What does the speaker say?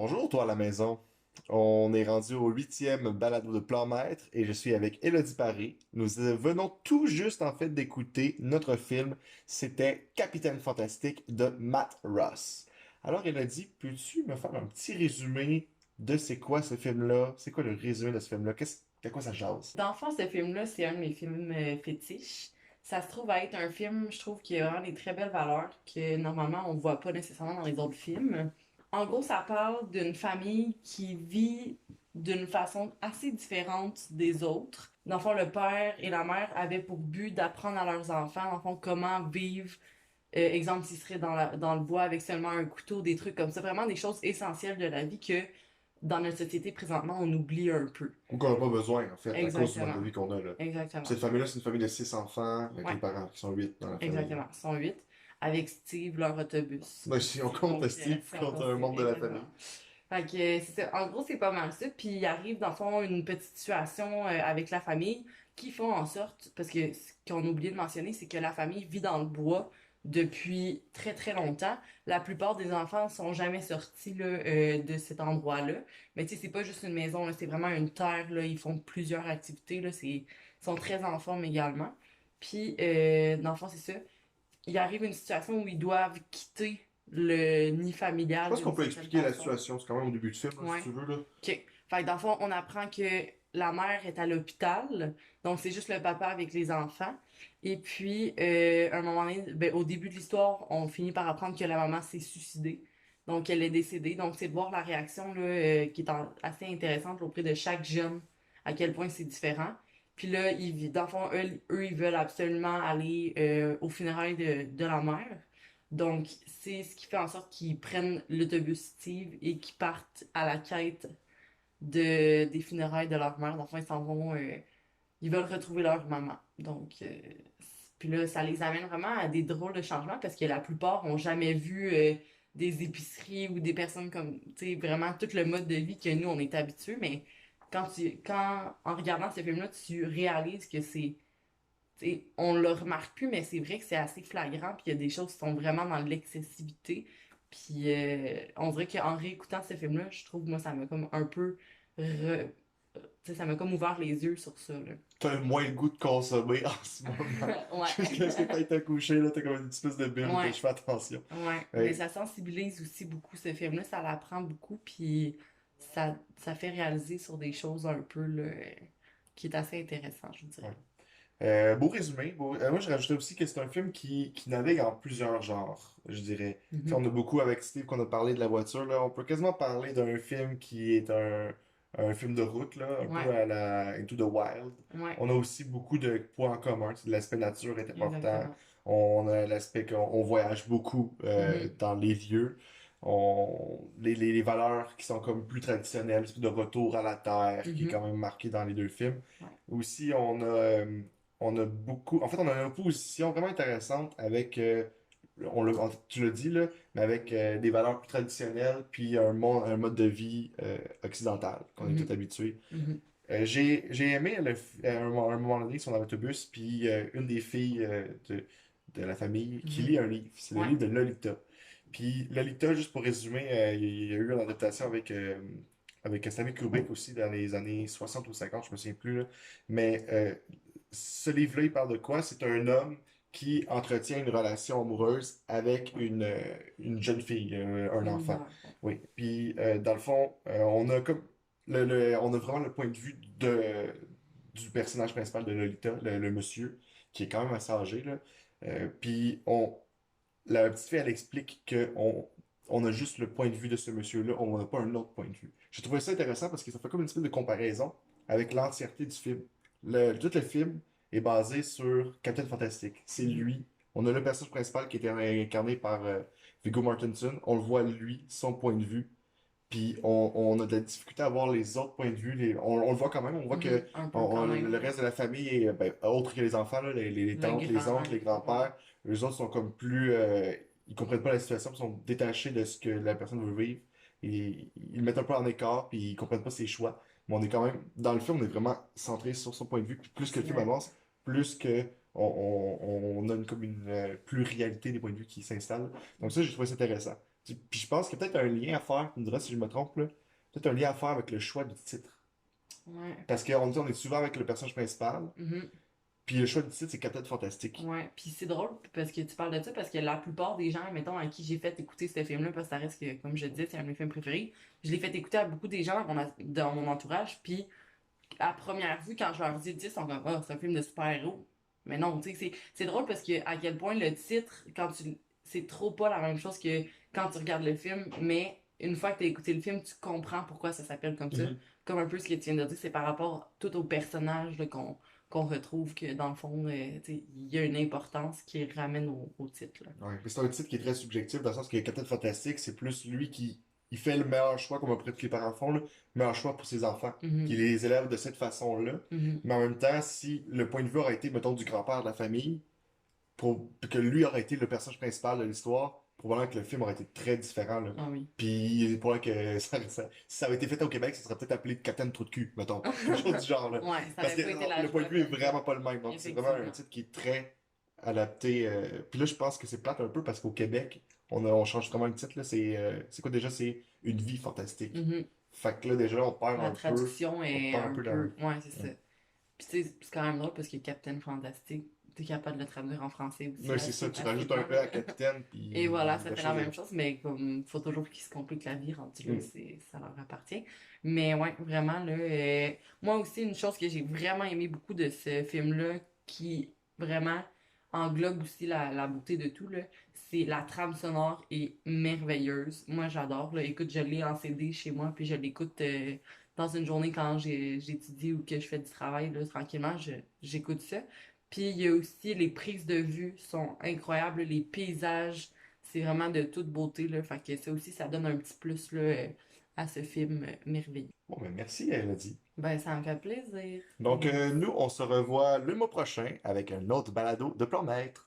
Bonjour, toi à la maison. On est rendu au huitième balado de Plan Maître et je suis avec Élodie Paré. Nous venons tout juste en fait d'écouter notre film. C'était Capitaine Fantastique de Matt Ross. Alors Élodie, peux-tu me faire un petit résumé de c'est quoi ce film-là? C'est quoi le résumé de ce film-là? De quoi ça jase? Dans le fond, ce film-là, c'est un de mes films fétiches. Ça se trouve à être un film, je trouve, qui a vraiment des très belles valeurs que normalement on voit pas nécessairement dans les autres films. En gros, ça parle d'une famille qui vit d'une façon assez différente des autres. Dans le fond, le père et la mère avaient pour but d'apprendre à leurs enfants, dans le fond, comment vivre. Exemple, s'ils seraient dans le bois avec seulement un couteau, des trucs comme ça. Vraiment des choses essentielles de la vie que dans notre société présentement, on oublie un peu. Ou qu'on n'a pas besoin en fait à cause du mode de Exactement. vie qu'on a là. Exactement. Cette famille-là, c'est une famille de six enfants avec les Ouais, parents qui sont huit dans la famille. exactement. Ils sont huit. Avec Steve, leur autobus. Ben, si on compte Steve Si on contre un considère, membre de la famille. exactement. Fait que c'est ça. En gros, c'est pas mal ça. Puis il arrive, dans le fond, une petite situation avec la famille qui font en sorte, parce que ce qu'on a oublié de mentionner, c'est que la famille vit dans le bois depuis très très longtemps. La plupart des enfants sont jamais sortis là, de cet endroit-là. Mais tu sais, c'est pas juste une maison, là, c'est vraiment une terre. Là. Ils font plusieurs activités. Là, ils sont très en forme également. Puis, dans le fond, c'est ça. Il arrive une situation où ils doivent quitter le nid Je familial pense qu'on d'une peut certaine expliquer la façon. situation. C'est quand même au début du film, là, si Ouais. tu veux, là. OK. Fait que dans le fond, on apprend que la mère est à l'hôpital. Donc, c'est juste le papa avec les enfants. Et puis, à un moment donné, ben, au début de l'histoire, on finit par apprendre que la maman s'est suicidée. Donc, elle est décédée. Donc, c'est de voir la réaction là, qui est assez intéressante auprès de chaque jeune, à quel point c'est différent. Puis là, dans le fond, eux, ils veulent absolument aller aux funérailles de la mère. Donc, c'est ce qui fait en sorte qu'ils prennent l'autobus Steve et qu'ils partent à la quête des funérailles de leur mère. Enfin, ils s'en vont, ils veulent retrouver leur maman. Donc, puis là, ça les amène vraiment à des drôles de changements parce que la plupart ont jamais vu des épiceries ou des personnes comme, tu sais, vraiment tout le mode de vie que nous, on est habitués. Mais en regardant ce film-là, tu réalises que t'sais, on le remarque plus, mais c'est vrai que c'est assez flagrant, puis il y a des choses qui sont vraiment dans l'excessivité. Puis on dirait qu'en réécoutant ce film-là, je trouve, moi, ça m'a comme un peu t'sais, ça m'a comme ouvert les yeux sur ça, là. T'as moins le goût de consommer en ce moment. Jusqu'à ce que Ouais. t'ailles te coucher, là, t'as comme une espèce de bile, que je Ouais. fais attention. Ouais. Mais Ouais. ça sensibilise aussi beaucoup ce film-là, ça l'apprend beaucoup, puis ça fait réaliser sur des choses un peu, là, qui est assez intéressant, je Ouais. dirais. Beau résumé. Moi, je rajoutais aussi que c'est un film qui navigue en plusieurs genres, je dirais. Tu sais, on Mhm. a beaucoup avec Steve qu'on a parlé de la voiture, là. On peut quasiment parler d'un film qui est un film de route, là, un peu Ouais. à la Into the Wild. Ouais. On a aussi beaucoup de points en commun. Tu sais, l'aspect nature est important. Exactement. On a l'aspect qu'on voyage beaucoup Mhm. dans les lieux. Les valeurs qui sont comme plus traditionnelles, de retour à la terre, qui est quand Mhm. même marqué dans les deux films. Ouais. Aussi, on a beaucoup, en fait, on a une opposition vraiment intéressante avec, tu l'as dit là, mais avec des valeurs plus traditionnelles, puis un mode de vie occidental qu'on est tous Mhm. habitués. Mhm. J'ai aimé un moment donné, ils sont dans l'autobus, puis une des filles de la famille qui lit Mhm. un livre. C'est le Ouais. livre de Lolita. Puis Lolita, juste pour résumer, il y a eu une adaptation avec Stanley Kubrick aussi dans les années 60 ou 50, je me souviens plus, là. Mais ce livre-là, il parle de quoi? C'est un homme qui entretient une relation amoureuse avec une jeune fille, un Une enfant. mineure, ouais. Oui. Puis dans le fond, on a comme on a vraiment le point de vue du personnage principal de Lolita, le monsieur, qui est quand même assez âgé, là. Puis la petite fille, elle explique que on a juste le point de vue de ce monsieur-là, on n'a pas un autre point de vue. J'ai trouvé ça intéressant parce que ça fait comme une espèce de comparaison avec l'entièreté du film. Tout le film est basé sur Captain Fantastic. C'est Mhm. lui. On a le personnage principal qui était incarné par Viggo Mortensen. On le voit lui, son point de vue. Puis on a de la difficulté à voir les autres points de vue. On le voit quand même. On voit que Mhm. Un peu quand le même, là. reste de la famille est ben, autre que les enfants, là, les Le tantes, les grand, oncles, les ouais. grands-pères. Les autres sont comme plus... ils comprennent pas la situation, ils sont détachés de ce que la personne veut vivre. Et ils le mettent un peu en écart, puis ils comprennent pas ses choix. Mais on est quand même... Dans le film, on est vraiment centré sur son point de vue. Puis plus que le film Ouais. avance, plus que on a comme une pluralité des points de vue qui s'installent. Donc ça, j'ai trouvé ça intéressant. Puis je pense qu'il y a peut-être un lien à faire, tu me diras si je me trompe, là. Peut-être un lien à faire avec le choix du titre. Ouais. Parce qu'on est souvent avec le personnage principal, Mhm. puis le choix du titre, c'est Captain Fantastique. Ouais, puis c'est drôle parce que tu parles de ça parce que la plupart des gens, mettons, à qui j'ai fait écouter ce film-là, parce que ça reste que, comme je disais, c'est un de mes films préférés, je l'ai fait écouter à beaucoup des gens dans mon entourage, puis à première vue, quand je leur dis le titre, ils sont comme, oh, c'est un film de super-héros. Mais non, tu sais, c'est drôle parce que à quel point le titre, c'est trop pas la même chose que quand tu regardes le film, mais une fois que tu as écouté le film, tu comprends pourquoi ça s'appelle comme ça. Mhm. Comme un peu ce que tu viens de dire, c'est par rapport tout au personnage là, qu'on retrouve que dans le fond, tu sais, il y a une importance qui ramène au titre, là. Ouais, mais c'est un titre qui est très subjectif, dans le sens que Captain Fantastique, c'est plus lui qui il fait le meilleur choix, comme après tous les parents font, le meilleur choix pour ses enfants, qui Mhm, les élève de cette façon-là. mhm. Mais en même temps, si le point de vue aurait été, mettons, du grand-père de la famille, que lui aurait été le personnage principal de l'histoire, probablement que le film aurait été très différent, là. Ah oui. Puis, probablement que si ça avait été fait au Québec, ça serait peut-être appelé Captain Trou de cul, mettons. Quelque chose du genre, là. Ouais, ça Parce aurait que pas été la le point de joie vue est comme ça. vraiment pas le même. Donc, c'est vraiment un Effectivement. titre qui est très adapté. Puis là, je pense que c'est plate un peu parce qu'au Québec, on change vraiment le titre, là. C'est quoi déjà? C'est Une vie fantastique. Mhm. Fait que là, déjà, La traduction on est perd un un peu peu. dans. Ouais, c'est ça. Ouais. Puis tu sais, c'est quand même drôle parce que Captain Fantastic, t'es capable de le traduire en français aussi Mais c'est ça, assez tu rajoutes un facilement, E là. à capitaine, Et voilà, puis ça la fait la chose même est. chose, mais comme faut toujours qu'ils se compliquent la vie rendu là, Hmm. ça leur appartient. Mais ouais, vraiment, là, moi aussi, une chose que j'ai vraiment aimé beaucoup de ce film-là, qui vraiment englobe aussi la beauté de tout, là, c'est la trame sonore est merveilleuse. Moi, j'adore, là. Écoute, je l'ai en CD chez moi, puis je l'écoute dans une journée quand j'étudie ou que je fais du travail, là, tranquillement, j'écoute ça. Puis il y a aussi les prises de vue sont incroyables, les paysages, c'est vraiment de toute beauté, là. Fait que ça aussi, ça donne un petit plus là, à ce film merveilleux. Bon, ben merci, elle a dit. Ben, ça me fait plaisir. Donc, nous, on se revoit le mois prochain avec un autre balado de plan maître.